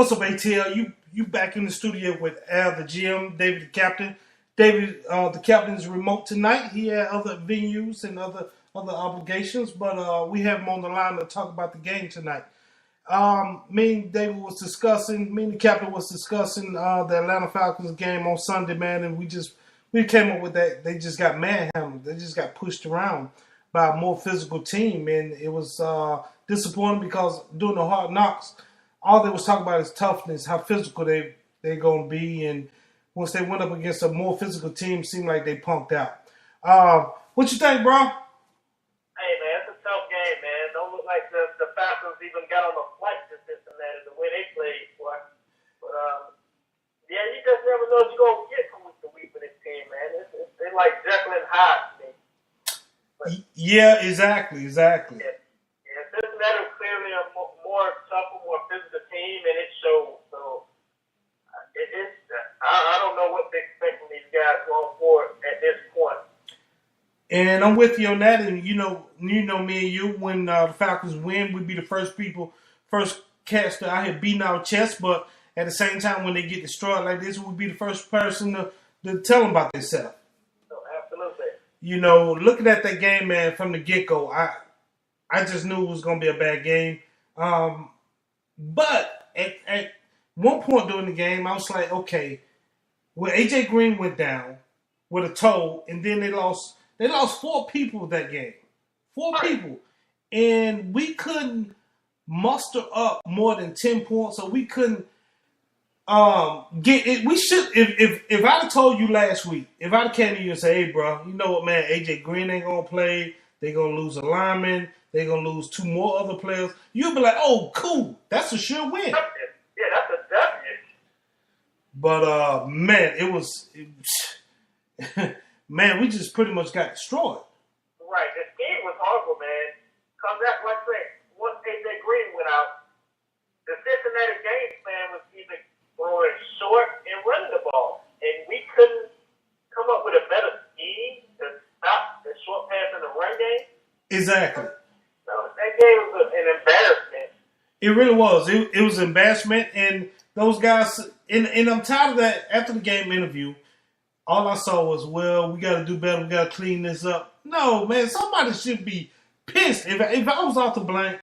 What's up, ATL? You back in the studio with Al, the GM, David, the Captain. David, the Captain is remote tonight. He had other venues and other obligations, but we have him on the line to talk about the game tonight. Me and David was discussing, me and the Captain was discussing the Atlanta Falcons game on Sunday, man, and we came up with that. They just got manhandled. They just got pushed around by a more physical team, and it was disappointing because during the Hard Knocks, all they was talking about is toughness, how physical they're going to be, and once they went up against a more physical team, it seemed like they punked out. What you think, bro? Hey, man, it's a tough game, man. Don't look like the Falcons even got on a flight to Cincinnati the way they played, boy. But, yeah, you just never know what you're going to get from week to week with this team, man. They're like Jekyll and Hyde to me. But, yeah, exactly. Yeah, Cincinnati was clearly a more tougher, more physical team, and it showed. So, I don't know what to expect from these guys going forward at this point. And I'm with you on that. And you know me and you, when the Falcons win, we'd be the first cats to out here beating our chest. But at the same time, when they get destroyed like this, we'd be the first person to tell them about themselves. Oh, absolutely. You know, looking at that game, man, from the get-go, I just knew it was going to be a bad game. But at one point during the game, I was like, okay, when A.J. Green went down with a toe, and then they lost 4 people that game. 4 people. And we couldn't muster up more than 10 points, so we couldn't get it. We should, if I'd have told you last week, if I'd have came to you and said, hey, bro, you know what, man, A.J. Green ain't going to play. They're going to lose a lineman. They're going to lose 2 more other players. You'll be like, oh, cool. That's a sure win. Yeah, that's a W. But, man, man, we just pretty much got destroyed. Right. The game was horrible, man. Because that's what I said. Once A.J. Green went out, the Cincinnati game plan was either throwing short and running the ball. And we couldn't come up with a better scheme to stop the short pass in the run game. Exactly. So that game was an embarrassment. It really was. It was an embarrassment. And those guys, and I'm tired of that. After the game interview, all I saw was, well, we got to do better. We got to clean this up. No, man, somebody should be pissed. If I was off the blank,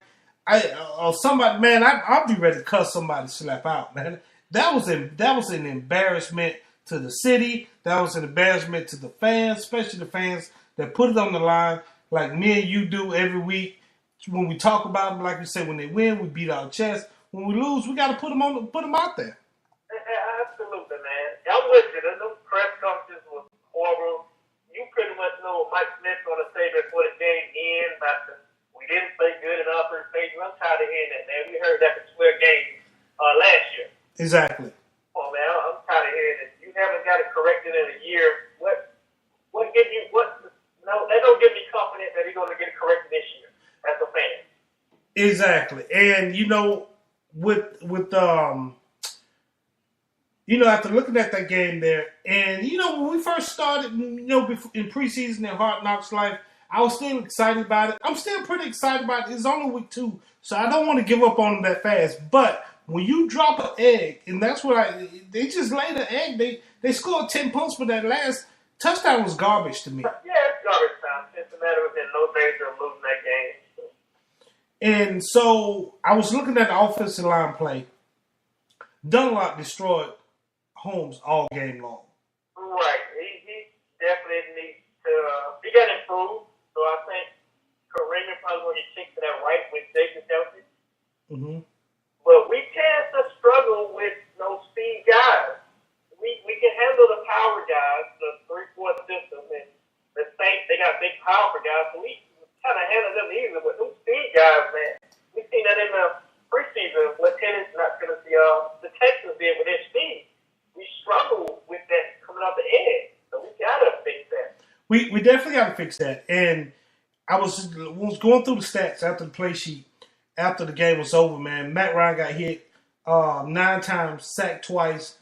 somebody, man, I'd be ready to cuss somebody slap out, man. That was an embarrassment to the city. That was an embarrassment to the fans, especially the fans that put it on the line like me and you do every week. When we talk about them, like we say, when they win, we beat our chest. When we lose, we got to put them out there. Absolutely, man. I'm with you. Those press conferences was horrible. You pretty much know what Mike Smith's going to say before the game ends. We didn't play good in our first phase. I'm tired of hearing that, man. We heard that for 12 games last year. Exactly. Oh, man, I'm tired of hearing it. You haven't got it corrected in a year. What gives you no, that don't give me confidence that he's going to get it corrected this year as a fan. Exactly. And, you know, after looking at that game there, and, you know, when we first started, you know, in preseason and Hard Knocks Life, I was still excited about it. I'm still pretty excited about it. It's only week 2, so I don't want to give up on them that fast. But when you drop an egg, and that's what they just laid an egg. They scored 10 points, but that last touchdown was garbage to me. Yeah, it's garbage time. Cincinnati was in no danger of losing that game. And so I was looking at the offensive line play. Dunlop destroyed Holmes all game long. Right. He definitely needs to he got improved. So I think Kareem probably going to get kicked to that right with Jason Kelsey. Mm-hmm. But we tend to struggle with those speed guys. We can handle the power guys, the 3-4 system, and the Saints, they got big powerful guys, so we kind of handle them easily. But those speed guys, man, we've seen that in the preseason, what the Texans did with their speed. We struggle with that coming off the edge, so we got to fix that. We definitely got to fix that. And I was going through the stats after the play sheet, after the game was over, man. Matt Ryan got hit 9 times, sacked twice.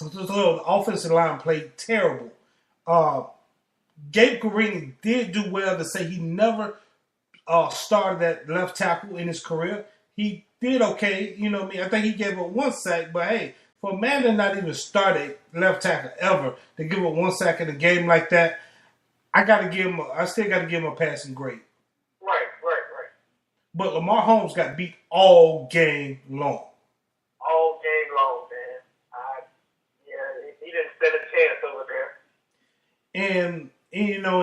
The offensive line played terrible. Gabe Kareem did do well to say he never started at left tackle in his career. he did okay. You know what I mean? I think he gave up one sack, but hey, for a man to not even start a left tackle ever to give up one sack in a game like that, I still got to give him a passing grade. Right. But Lamar Holmes got beat all game long. All game long, man. He didn't stand a chance over there. And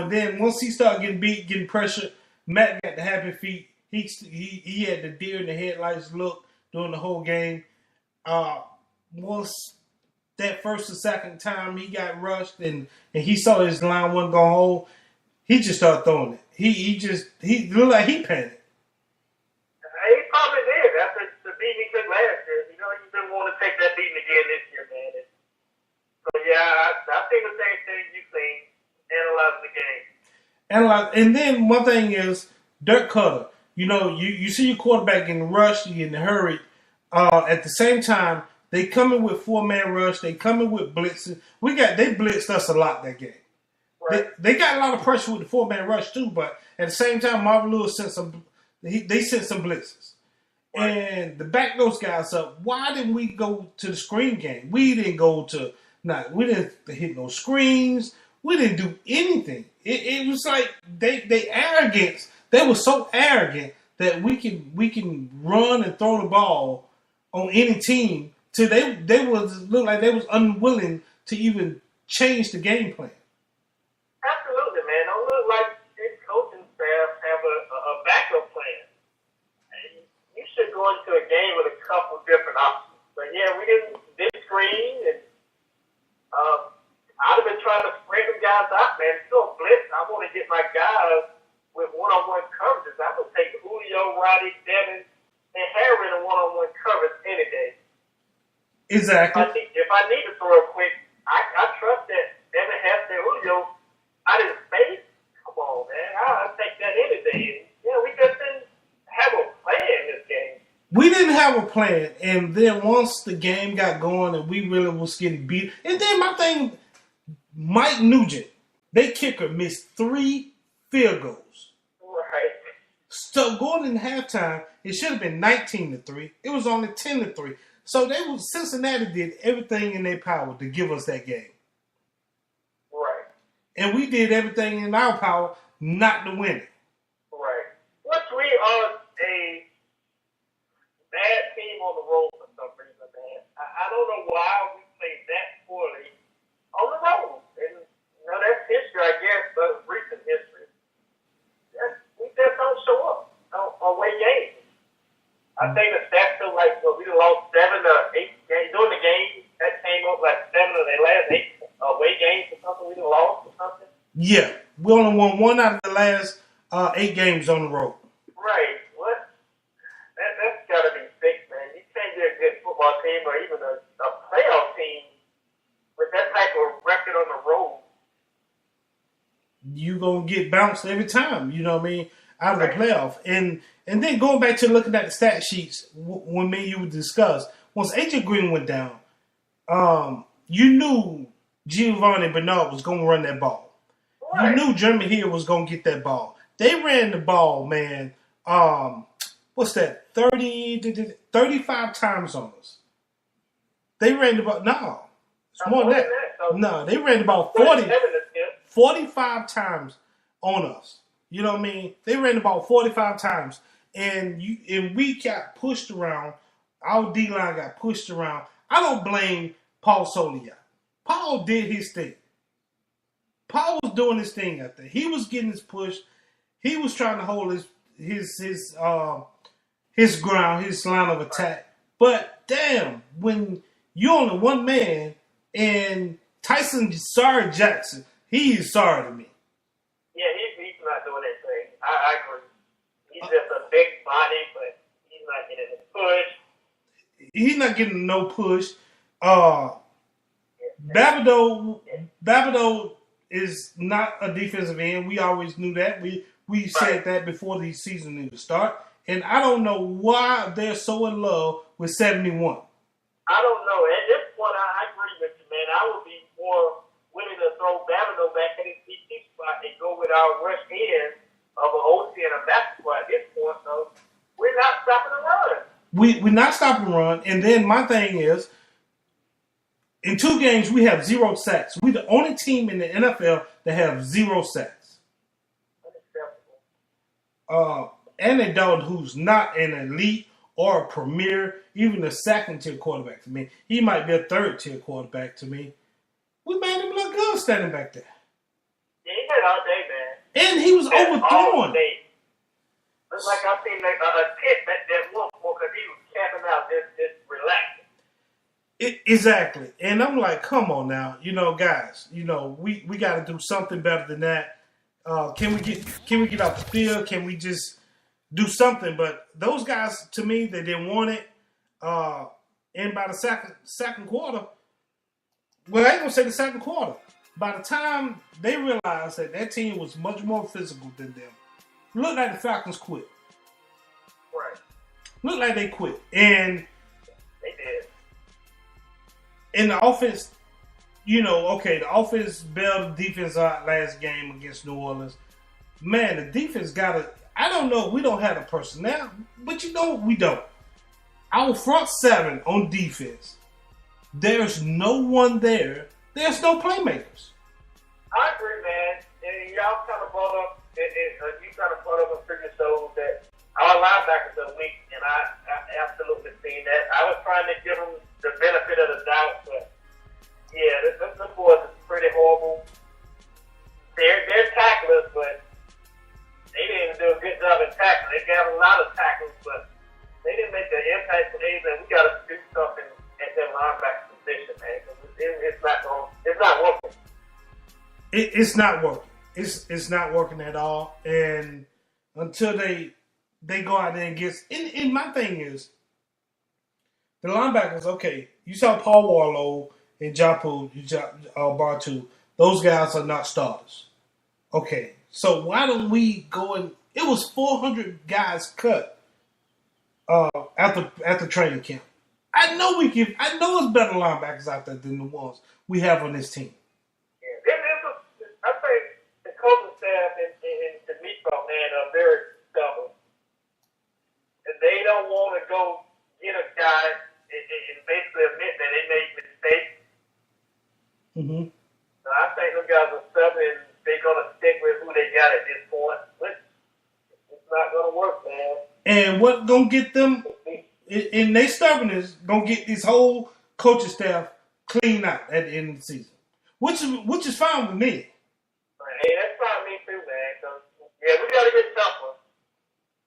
then once he started getting beat, getting pressure, Matt got the happy feet. He had the deer in the headlights look during the whole game. Once that first or second time he got rushed and he saw his line wasn't going home, he just started throwing it. He looked like he panicked. He probably did after the beating he took last year. You know, he didn't want to take that beating again this year, man. So yeah, I think the same thing you've seen analyzing the game. And then one thing is Dirk Cutter. You see your quarterback getting rushed, you getting hurried. At the same time, they coming with 4-man rush. They coming with blitzing. They blitzed us a lot that game. Right. They got a lot of pressure with the 4-man rush too, but at the same time, Marvin Lewis sent some. They sent some blitzes, right. And to back those guys up, why didn't we go to the screen game? We didn't go to. We didn't hit no screens. We didn't do anything. It was like they arrogance. They were so arrogant that we can run and throw the ball on any team. Till they look like they was unwilling to even change the game plan. Absolutely, man. Don't look like his coaching staff have a backup plan. And you should go into a game with a couple different options. But yeah, we didn't screen and. I'd have been trying to spread them guys out, man. Still blitz. I want to get my guys with one-on-one coverages. I would take Julio, Roddy, Devin, and Harry in a one-on-one coverage any day. Exactly. If I need to throw it quick, I trust that Devin has that Julio out of space. Come on, man. I'll take that any day. Yeah, we just didn't have a plan in this game. We didn't have a plan, and then once the game got going and we really was getting beat, and then my thing, Mike Nugent, their kicker, missed 3 field goals. Right. So going in halftime, it should have been 19-3. It was only 10-3. So Cincinnati did everything in their power to give us that game. Right. And we did everything in our power not to win it. Right. Once we are a bad team on the road for some reason, man. I don't know why we played that poorly on the road. And that's history, I guess, but recent history. We just don't show up on away games. I think the stats are like, we lost 7 or 8 games during the game. That came up like 7 of their last 8 away games or something. We lost or something. Yeah, we only won 1 out of the last 8 games on the road. Right. What? That's got to be fixed, man. You can't be a good football team or even a playoff team with that type of record on the road. You gonna get bounced every time, you know what I mean, out of the playoff. And then going back to looking at the stat sheets when me and you would discuss, once AJ Green went down, you knew Giovanni Bernard was gonna run that ball. Right. You knew Jeremy Hill was gonna get that ball. They ran the ball, man. What's that? 35 times on us. They ran the ball. No, it's more than that. No, they ran the ball 45 times on us. You know what I mean? They ran the ball 45 times, and we got pushed around. Our D-line got pushed around. I don't blame Paul Soliak. Paul did his thing. Paul was doing his thing out there. He was getting his push. He was trying to hold his ground, his line of attack. But damn, when you're only one man and Tyson sorry Jackson, he is sorry to me. Yeah, he's not doing anything. I agree. He's just a big body, but he's not getting a push. He's not getting no push. Babineaux is not a defensive end. We always knew that. We said that before the season even start. And I don't know why they're so in love with 71. I don't know. At this point, I agree with you, man. I would be more willing to throw Babineaux back in his DT spot and go with our rush end of an OC and a basketball at this point. So we're not stopping the run. we're not stopping run. And then my thing is, in 2 games we have 0 sacks. We're the only team in the NFL that have 0 sacks. Andy Dalton, who's not an elite or a premier, even a second tier quarterback to me. He might be a 3rd tier quarterback to me. We made him look good standing back there. Yeah, he had all day, man. And he was overthrowing. Looks like I seen like a tip that wolf because he was camping out, just relaxing. Exactly. And I'm like, come on now, guys, we got to do something better than that. Can we get off the field? Can we just do something? But those guys, to me, they didn't want it. And by the second quarter, well, I ain't gonna say the second quarter. By the time they realized that that team was much more physical than them, looked like the Falcons quit. Right. Looked like they quit. And they did. And the offense, the offense bailed the defense out last game against New Orleans. Man, the defense I don't know, we don't have the personnel, but we don't. Our front 7 on defense, there's no one there. There's no playmakers. I agree, man. And y'all kind of brought up, you kind of brought up in previous shows that our linebackers are weak, and I absolutely seen that. I was trying to give them the benefit of the doubt, but yeah, them boys are pretty horrible. They're tacklers, but they didn't do a good job in tackling. They got a lot of tackles, but they didn't make the impact for these, and we got to do something at that linebacker position, man. It's not working. It's not working. It's not working at all. And until they go out there and get. And my thing is, the linebackers. Okay, you saw Paul Warlow and Japu Bartu. Those guys are not starters. Okay, so why don't we go and? It was 400 guys cut at the training camp. I know it's better linebackers out there than the ones we have on this team. Yeah, I think the coaching staff and the Metro, man, are very stubborn. And they don't want to go get a guy and basically admit that they made mistakes. Mm-hmm. So I think those guys are stubborn and they're going to stick with who they got at this point. But it's not going to work, man. And what going to get them, and they stubbornness, going to get this whole coaching staff cleaned out at the end of the season. Which is fine with me. Hey, that's fine with me too, man. Cause, yeah, we got to get tougher.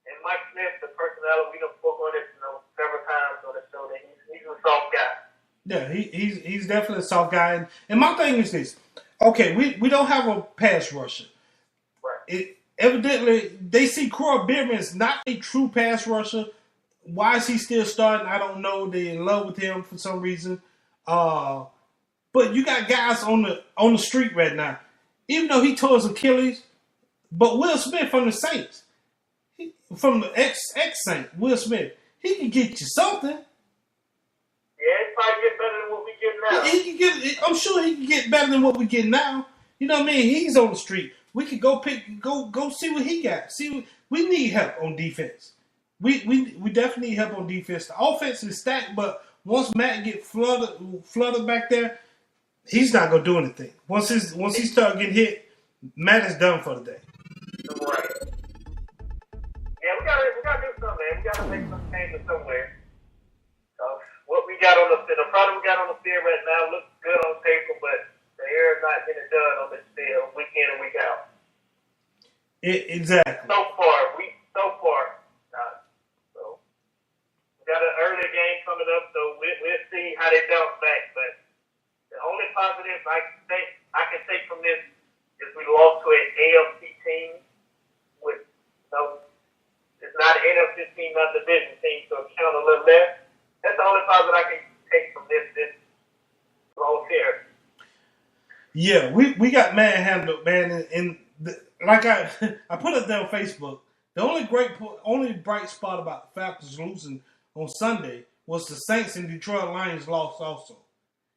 And Mike Smith, the personality, we done spoke on this several times on the show, that he's a soft guy. Yeah, he's definitely a soft guy. And my thing is this. Okay, we don't have a pass rusher. Right. Evidently, they see Corey Bierman is not a true pass rusher. Why is he still starting? I don't know. They're in love with him for some reason. But you got guys on the street right now. Even though he tore his Achilles, but Will Smith from the Saints, from the ex-Saint, Will Smith, he can get you something. Yeah, it's probably get better than what we get now. He can get. I'm sure he can get better than what we get now. You know what I mean? He's on the street. We could go see what he got. We need help on defense. We definitely need help on defense. The offense is stacked, but once Matt get flooded back there, he's not gonna do anything. Once he start getting hit, Matt is done for the day. Right. Yeah, we gotta do something, man. We gotta make some changes somewhere. What we got on the product we got on the field right now looks good on paper, but the air is not getting done on this field week in and week out. Exactly. So far. So we got an early game coming up, so we'll see how they bounce back. But the only positive I can take from this is we lost to an AFC team with it's not an NFC team, not a division team, so it count a little less. That's the only positive I can take from this whole series. Yeah, we got manhandled, man, and like I put it there on Facebook. The only bright spot about the Falcons losing on Sunday was the Saints and Detroit Lions lost also.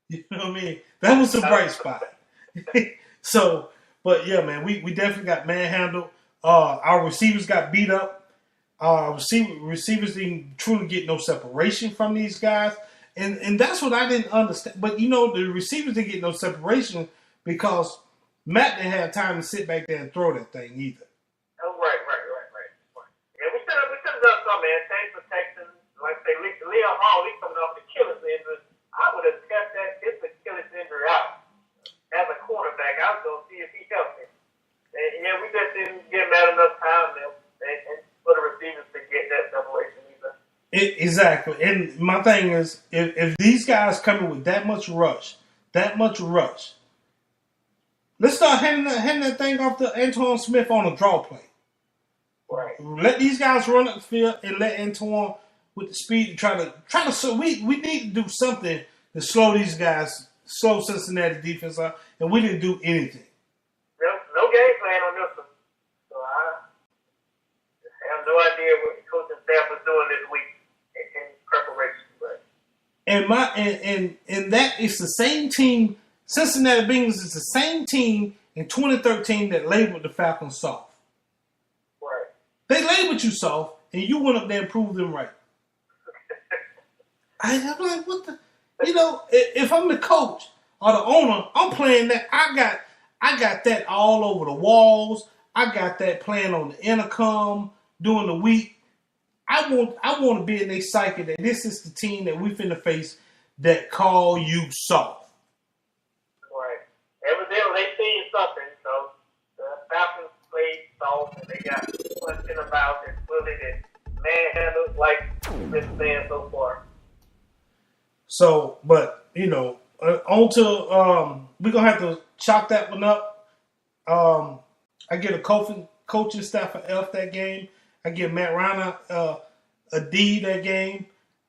You know what I mean? That was a bright spot. So, but yeah, man, we definitely got manhandled. Our receivers got beat up. Receivers didn't truly get no separation from these guys, and that's what I didn't understand. But the receivers didn't get no separation because Matt didn't have time to sit back there and throw that thing either. Oh, right. Yeah, we should have done something, man. Change protection. Like say, Leon Hall, he's coming off the Achilles injury. I would have kept his Achilles injury out as a cornerback. I was going to see if he helped me. And yeah, we just didn't give Matt enough time and for the receivers to get that separation either. Exactly. And my thing is, if these guys coming with that much rush, let's start handing that thing off to Antoine Smith on a draw play. Right. Let these guys run up the field and let Antoine with the speed try to. So we need to do something to slow these guys, slow Cincinnati defense up, and we didn't do anything. No game plan on this one. So I have no idea what the coaching staff was doing this week in preparation. But And that is the same team. Cincinnati Bengals is the same team in 2013 that labeled the Falcons soft. Right. They labeled you soft, and you went up there and proved them right. I'm like, what the? If I'm the coach or the owner, I'm playing that. I got that all over the walls. I got that playing on the intercom during the week. I want to be in their psyche that this is the team that we finna face that call you soft. Right. Evidently, they seen something. So the Falcons played soft, and they got punched in the mouth and bullied and manhandled like we've been saying so far. So, but on to we're gonna have to chalk that one up. I get a coaching staff an F that game. I give Matt Ryan a D that game.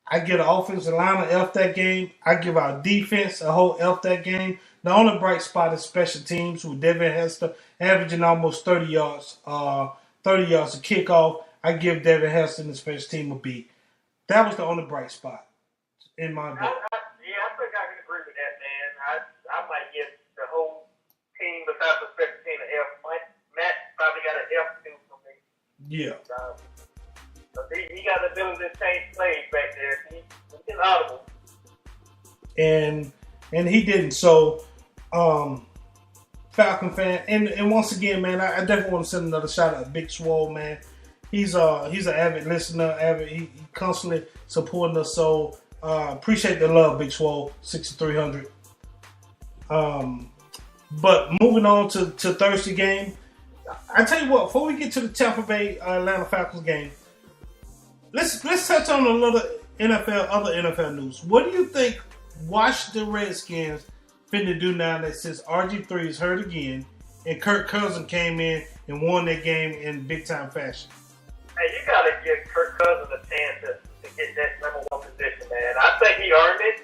I get an offensive line an F that game. I give our defense a whole F that game. The only bright spot is special teams with Devin Hester averaging almost 30 yards a kickoff. I give Devin Hester and the special team a B. That was the only bright spot in my book. I think I can agree with that, man. I might give the whole team besides the special team an F. Matt probably got an F too for me. Yeah. He got the ability to change plays back there. He's inaudible. And he didn't. So, Falcon fan, and once again, man, I definitely want to send another shout out to Big Swole, man. He's an avid listener, he constantly supporting us. So appreciate the love, Big Swole 6300. But moving on to Thursday game, I tell you what, before we get to the Tampa Bay Atlanta Falcons game, let's touch on a little other NFL news. What do you think Washington Redskins finna do now that since RG3 is hurt again and Kirk Cousins came in and won that game in big time fashion? Hey, you gotta give Kirk Cousins a chance to get that number one position, man. I think he earned it.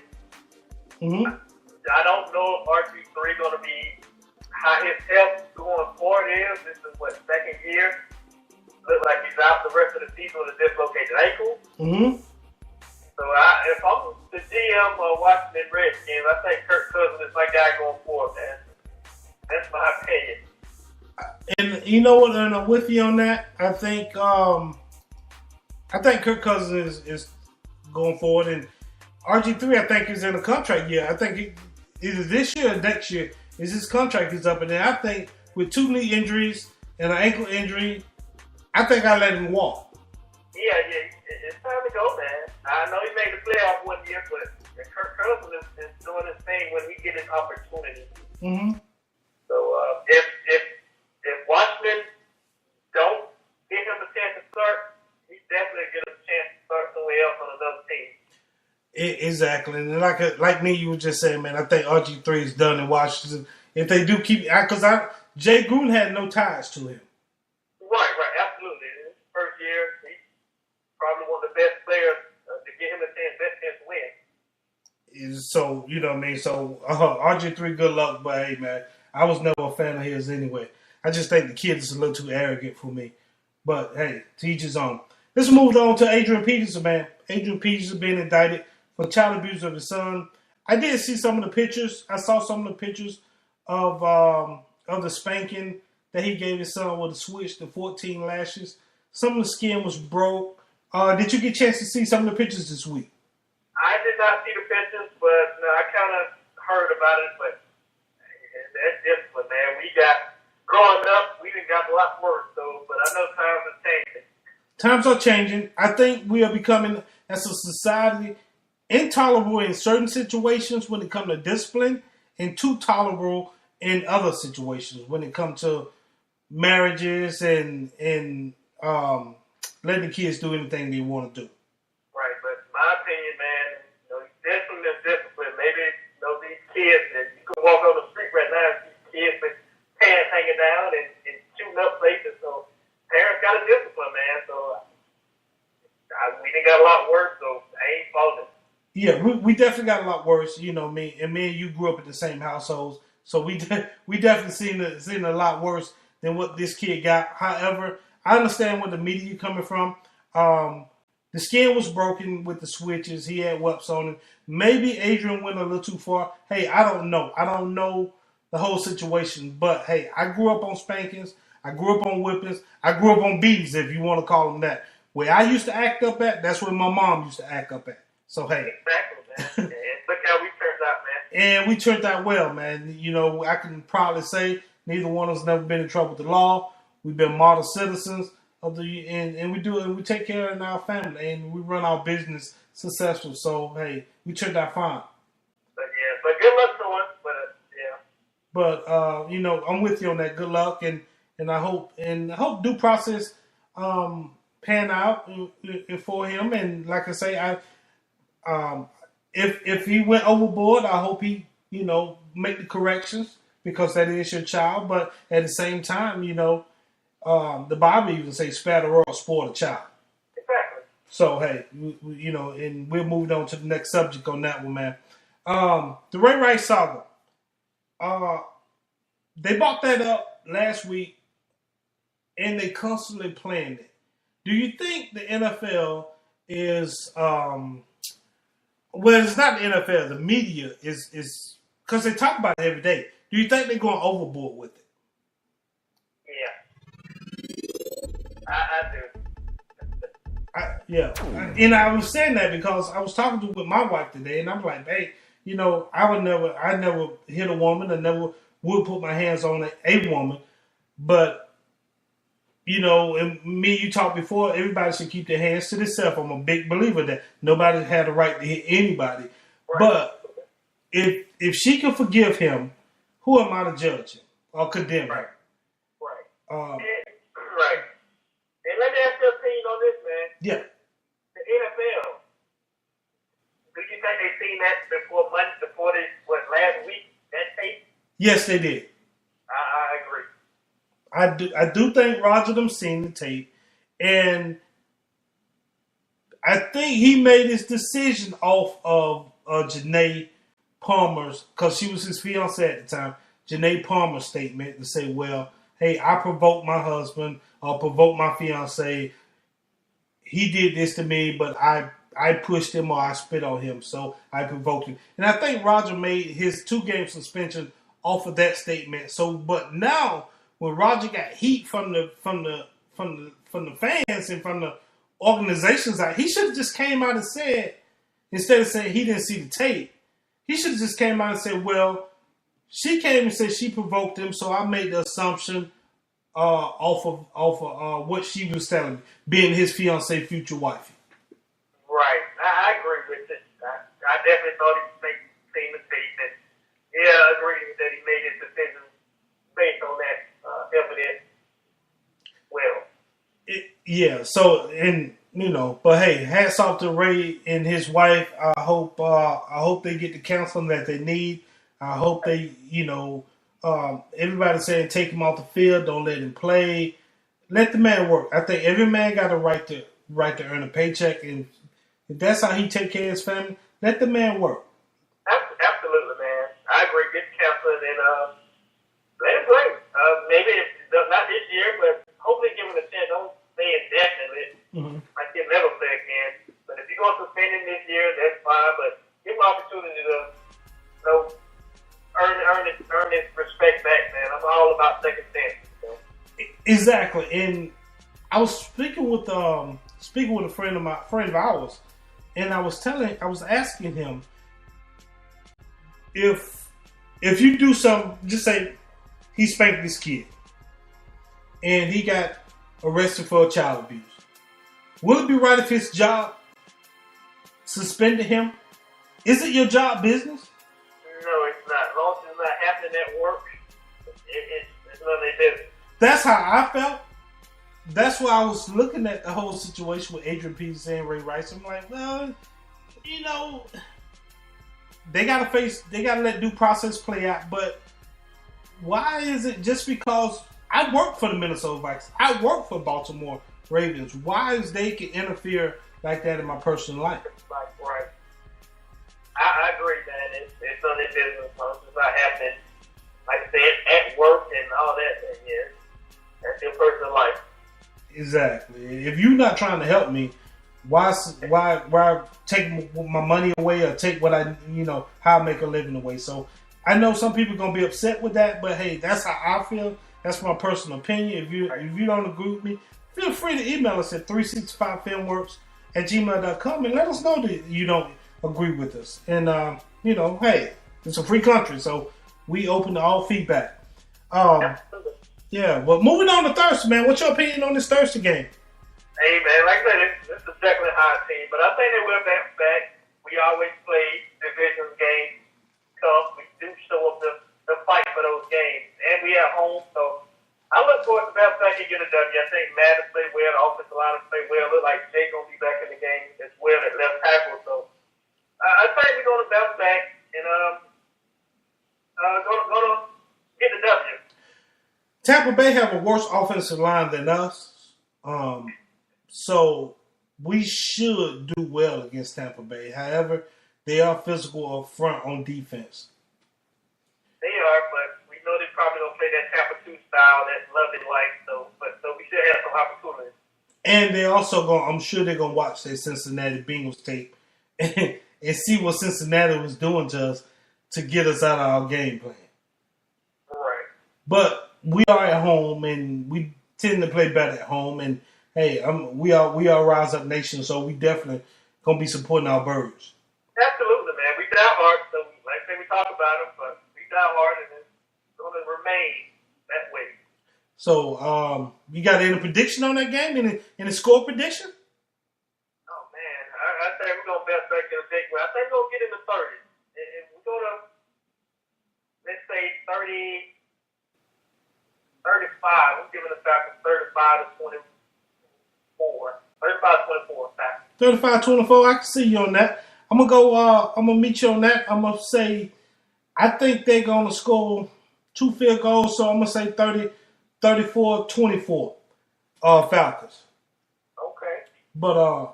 Mm-hmm. I don't know if RG3 gonna be how his health going forward is. This is second year. Looks like he's out the rest of the season with a dislocated ankle. Mm-hmm. So if I'm the GM of Washington Redskins, I think Kirk Cousins is my guy going forward, man. That's my opinion. And you know what? And I'm with you on that. I think Kirk Cousins is going forward, and RG3 I think is in a contract year. I think either this year or next year is his contract is up, and then I think with 2 knee injuries and an ankle injury, I think I let him walk. Yeah, it's time to go, man. I know he made the playoff one year, but Kirk Cousins is doing his thing when he get his opportunity. Mm-hmm. So if Washington don't give him a chance to start, he definitely get a chance to start somewhere else on another team. Exactly, and like me, you were just saying, man. I think RG3 is done in Washington. If they do keep, because Jay Gruden had no ties to him. Right, absolutely. In his first year, he's probably one of the best players to get him a chance to win. So you know what I mean. So RG3, good luck, but hey, man, I was never a fan of his anyway. I just think the kid is a little too arrogant for me. But hey, to each his own. Let's move on to Adrian Peterson, man. Adrian Peterson being indicted for child abuse of his son. I did see some of the pictures. I saw some of the pictures of the spanking that he gave his son with a switch, the 14 lashes. some of the skin was broke. Did you get a chance to see some of the pictures this week? I did not see the pictures, but no, I kind of heard about it. But that's discipline, man. Growing up, we done got a lot worse, though. But I know times are changing. Times are changing. I think we are becoming, as a society, intolerable in certain situations when it comes to discipline, and too tolerable in other situations when it comes to marriages and letting the kids do anything they want to do. Right, but in my opinion, man, discipline is discipline. Maybe these kids that you can walk on the street right now and see kids with pants hanging down and shooting up places. So parents got to discipline, man. So we done got a lot worse. So I ain't faulting. Yeah, we definitely got a lot worse. Me and you grew up in the same households, so we definitely seen a lot worse than what this kid got. However, I understand where the media coming from. The skin was broken with the switches. He had whelps on him. Maybe Adrian went a little too far. Hey, I don't know. I don't know the whole situation. But, hey, I grew up on spankings. I grew up on whippings. I grew up on beatings, if you want to call them that. Where I used to act up at, that's where my mom used to act up at. So, hey. Exactly, man. And look how we turned out, man. And we turned out well, man. I can proudly say neither one of us never been in trouble with the law. We've been model citizens of and we take care of our family, and we run our business successful. So, hey, we turned out fine. But good luck to us. But I'm with you on that. Good luck, and I hope due process pan out for him. And like I say, if he went overboard, I hope he make the corrections, because that is your child. But at the same time, the Bible even says spare the rod, spoil the child. Exactly. So hey, and we're moving on to the next subject on that one, man. The Ray Rice saga. They brought that up last week, and they constantly playing it. Do you think the NFL is well, it's not the NFL. The media is because they talk about it every day. Do you think they're going overboard with it? Yeah, I do. Yeah, and I was saying that because I was talking with my wife today, and I'm like, hey, I never hit a woman, I never would put my hands on a woman, but and me, you talked before, everybody should keep their hands to themselves. I'm a big believer that nobody had a right to hit anybody. Right. But if she can forgive him, who am I to judge him or condemn him? Right. Right. And let me ask your opinion on this, man. Yeah. The NFL, do you think they seen that before last week, that tape? Yes, they did. I agree. I do think Roger them seen the tape, and I think he made his decision off of Janae Palmer's, because she was his fiancée at the time, Janae Palmer's statement to say, well, hey, I provoked my husband or provoked my fiancée. He did this to me, but I pushed him or I spit on him, so I provoked him. And I think Roger made his 2-game suspension off of that statement. So, but now when Roger got heat from the fans and from the organizations, he should have just came out and said, instead of saying he didn't see the tape, he should have just came out and said, well, she came and said she provoked him, so I made the assumption off of what she was telling me, being his fiancée, future wife. Right, I agree with it. I definitely thought he seen the tape, and I agree that he made his decision based on that evidence. Well, So, and but hey, hats off to Ray and his wife. I hope they get the counseling that they need. I hope they, everybody's saying take him off the field, don't let him play. Let the man work. I think every man got a right to earn a paycheck, and if that's how he take care of his family, let the man work. Absolutely, man. I agree. Get counseling and let him play. Maybe not this year, but hopefully give him a chance. Don't stay indefinitely. Mm-hmm. Like he'll never play again. But if you're going to suspend him this year, that's fine. But give him an opportunity to, earn his respect back, man. I'm all about second chances. Exactly. And I was speaking speaking with a friend of ours, and I was asking him if you do something, just say he spanked this kid and he got arrested for child abuse. Will it be right if his job suspended him? Is it your job business? No, it's not. As long as it's not happening at work, it's none of their business. That's how I felt. That's why I was looking at the whole situation with Adrian Peterson and Ray Rice. I'm like, well, they gotta let due process play out. But why is it just because I work for the Minnesota Vikings? I work for Baltimore Ravens. Why is they can interfere like that in my personal life? Right. I agree, man. It's none of their business. It's not happening. Like I said, at work and all that. And yeah, that's your personal life. Exactly. If you're not trying to help me, why take my money away or take what how I make a living away? So I know some people are gonna be upset with that, but hey, that's how I feel. That's my personal opinion. If you don't agree with me, feel free to email us at 365filmworks@gmail.com and let us know that you don't agree with us. And hey, it's a free country, so we open to all feedback. Yeah, well, moving on to Thursday, man. What's your opinion on this Thursday game? Hey, man, like I said, this is a definitely high team, but I think they will bounce back. We always play division games tough. We do show up the fight for those games, and we at home, so I look forward to bounce back and get a W. I think Madden played well, the offensive line played well. Look like Jay gonna be back in the game as well at left tackle, so I think we're gonna bounce back and gonna get the W. Tampa Bay have a worse offensive line than us, so we should do well against Tampa Bay. However, they are physical up front on defense. They are, but we know they're probably going to play that Tampa 2 style that Loving likes, so we should have some opportunities. And they also I'm sure they're going to watch their Cincinnati Bengals tape and see what Cincinnati was doing to us to get us out of our game plan. Right. But we are at home, and we tend to play better at home. And hey, we are Rise Up Nation, so we definitely gonna be supporting our birds. Absolutely, man. We die hard, so like I say, we talk about them, but we die hard, and it's gonna remain that way. So, you got any prediction on that game? Any score prediction? Oh man, I think we're gonna bounce back in a big way. I think we're gonna get in the 30s, and we're gonna let's say 35. I'm giving the Falcons 35-24. 35-24. 35-24. I can see you on that. I'm gonna go. I'm gonna meet you on that. I'm gonna say, I think they're gonna score 2 field goals. So I'm gonna say 34-24. Falcons. Okay. But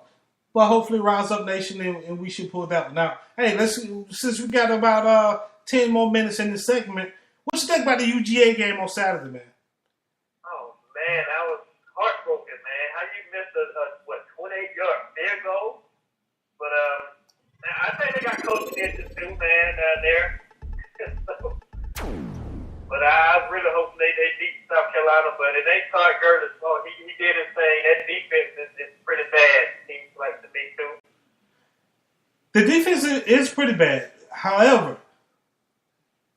hopefully Rise Up Nation and we should pull that one out. Hey, since we got about 10 more minutes in this segment, what you think about the UGA game on Saturday, man? Man, I was heartbroken, man. How you missed a 28-yard field goal? But I think they got coaching issues too, man, down there. But I really hope they beat South Carolina. But it ain't Todd Gurley's fault. He did his thing. That defense is pretty bad. Seems like to me too. The defense is pretty bad. However,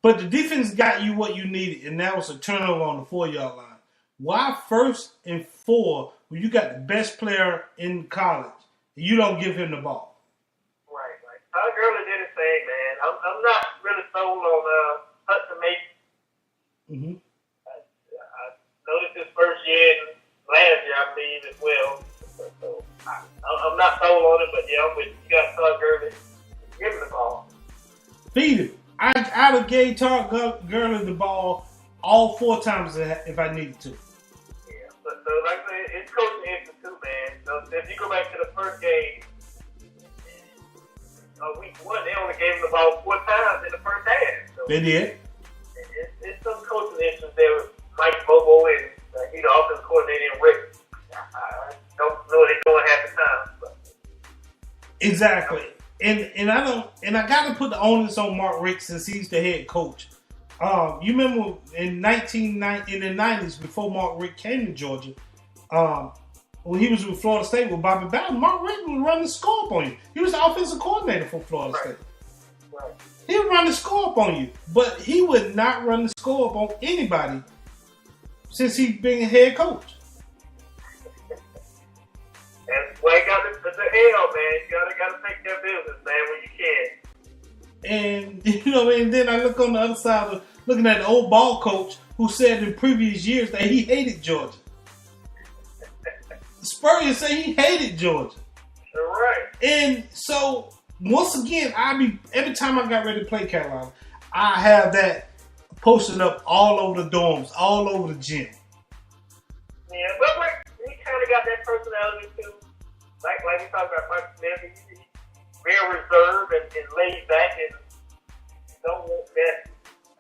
but the defense got you what you needed, and that was a turnover on the 4-yard line. Why 1st and 4 when you got the best player in college and you don't give him the ball? Right. Todd Gurley did his thing, man. I'm not really sold on Hudson Mason. Mm-hmm. I noticed his first year and last year, I believe, as well. So I'm not sold on it, but yeah, I'm with you. You got Todd Gurley. Give him the ball. Feed him. I'd have gave Todd Gurley the ball all 4 times if I needed to. So like I said, it's coaching issues too, man. So if you go back to the first game, week 1, they only gave him the ball 4 times in the first half. So they did. It's some coaching issues there with Mike Bobo and the offensive coordinator and Rick. I don't know what they're doing half the time. But. Exactly. And I gotta put the onus on Mark Richt since he's the head coach. You remember in the 90s before Mark Richt came to Georgia, when he was with Florida State with Bobby Bowden, Mark Richt was running the score up on you. He was the offensive coordinator for Florida State. Right. He would run the score up on you, but he would not run the score up on anybody since he's been head coach. And why you got the L, man. You gotta take care of business, man, when you can. And you know, and then I look on the other side of looking at the old ball coach who said in previous years that he hated Georgia. Spurrier said he hated Georgia. Right. And so once again, every time I got ready to play Carolina, I have that posted up all over the dorms, all over the gym. Yeah, but we kind of got that personality too. Like we talked about Mike Smith, he's very reserved and laid back and don't want that,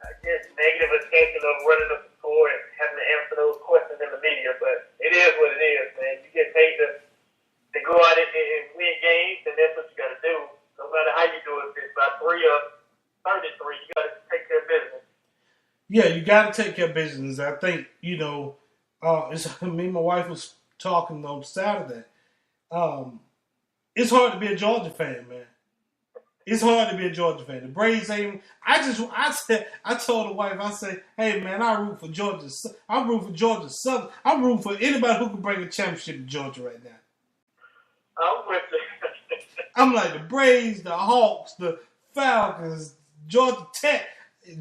I guess, negative attention of running up the score and having to answer those questions in the media. But it is what it is, man. You get paid to go out and win games, and that's what you got to do. No matter how you do it, if it's by 3 or 33, you got to take care of business. Yeah, you got to take care of business. I think, me and my wife was talking on Saturday. It's hard to be a Georgia fan, man. It's hard to be a Georgia fan. The Braves ain't. I told the wife, I said, hey man, I root for Georgia. I'm rooting for Georgia Southern. I'm rooting for anybody who can bring a championship to Georgia right now. I'm with you. I'm like the Braves, the Hawks, the Falcons, Georgia Tech,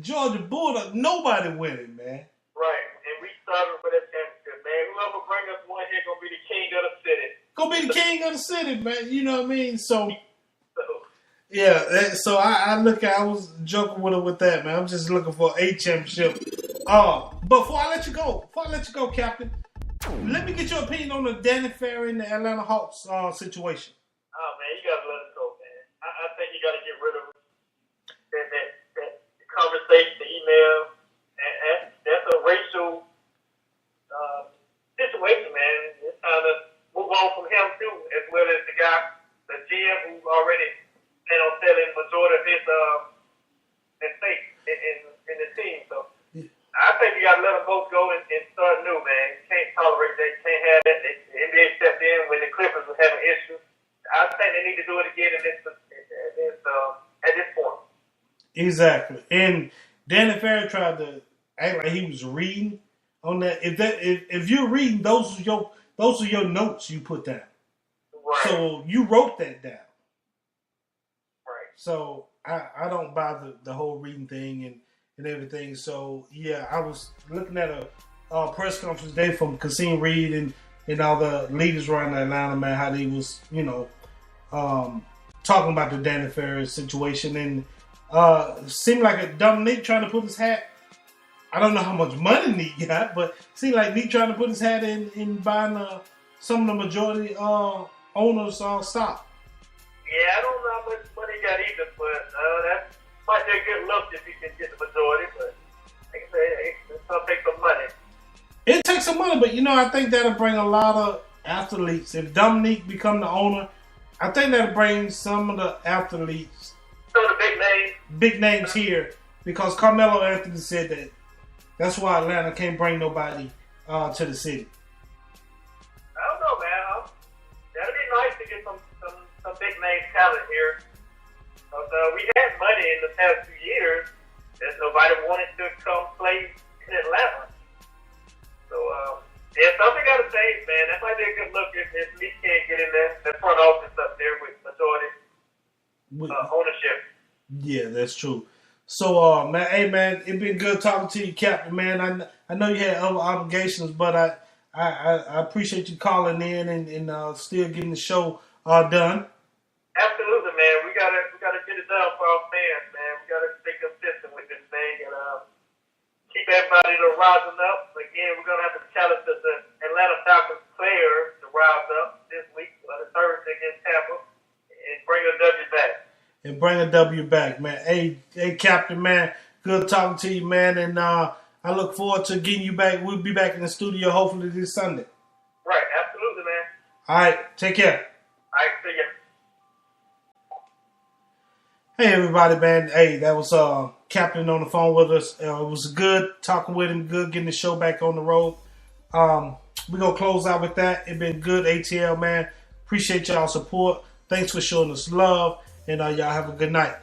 Georgia Bulldogs. Nobody winning, man. Right, and we started for that championship, man. Whoever bring us one here gonna be the king of the city. Gonna be the king of the city, man. You know what I mean? So yeah. So I was joking with her with that, man. I'm just looking for a championship. But before I let you go, Captain, let me get your opinion on the Danny Ferry and the Atlanta Hawks situation. Oh man, you gotta let it go, man. I think you gotta get rid of that conversation, the email, and that's a racial situation, man. It's time to move on from him too, as well as the GM who already planned on selling majority of his stake in the team. So I think you gotta let them both go and start new, man. You can't tolerate that. You can't have that. The NBA stepped in when the Clippers were having issues. I think they need to do it again at this point. Exactly. And Danny Ferry tried to act like he was reading on that. If you're reading, those are your notes you put down. Right. So you wrote that down. Right. So I don't buy the whole reading thing and everything. So yeah, I was looking at a press conference today from Kasim Reed and all the leaders around Atlanta, man, how they was, talking about the Danny Ferry situation, and it seemed like Dominique trying to put his hat. I don't know how much money Nick got, but it seemed like Nick trying to put his hat in buying some of the majority owners' stock. Yeah, I don't know how much money he got either, but that might be a good look if he can get the majority. But like I say, it's gonna take some money. It takes some money, but I think that'll bring a lot of athletes. If Dominique become the owner, I think that'll bring some of the athletes. So the big names. Big names here, because Carmelo Anthony said that that's why Atlanta can't bring nobody to the city. I don't know, man. That'd be nice to get some big name talent here. But we had money in the past 2 years. There's nobody wanted to come play in Atlanta. So something got to change, man. That might be a good look if Lee can't get in the front office up there with majority ownership. Yeah, that's true. So, man, hey, man, it's been good talking to you, Captain, man. I know you had other obligations, but I appreciate you calling in and still getting the show done. Absolutely, man. We gotta get it done for our fans, man. We gotta stay consistent with this thing and keep everybody rising up. Again, we're gonna have to challenge the Atlanta Falcons players to rise up this week on the Thursday against Tampa and bring a W back. And bring a W back, man. Hey, Captain, man. Good talking to you, man. And I look forward to getting you back. We'll be back in the studio hopefully this Sunday. Right, absolutely, man. All right, take care. All right, see ya. Hey, everybody, man. Hey, that was Captain on the phone with us. It was good talking with him, good getting the show back on the road. we're going to close out with that. It's been good, ATL, man. Appreciate y'all support. Thanks for showing us love. And y'all have a good night.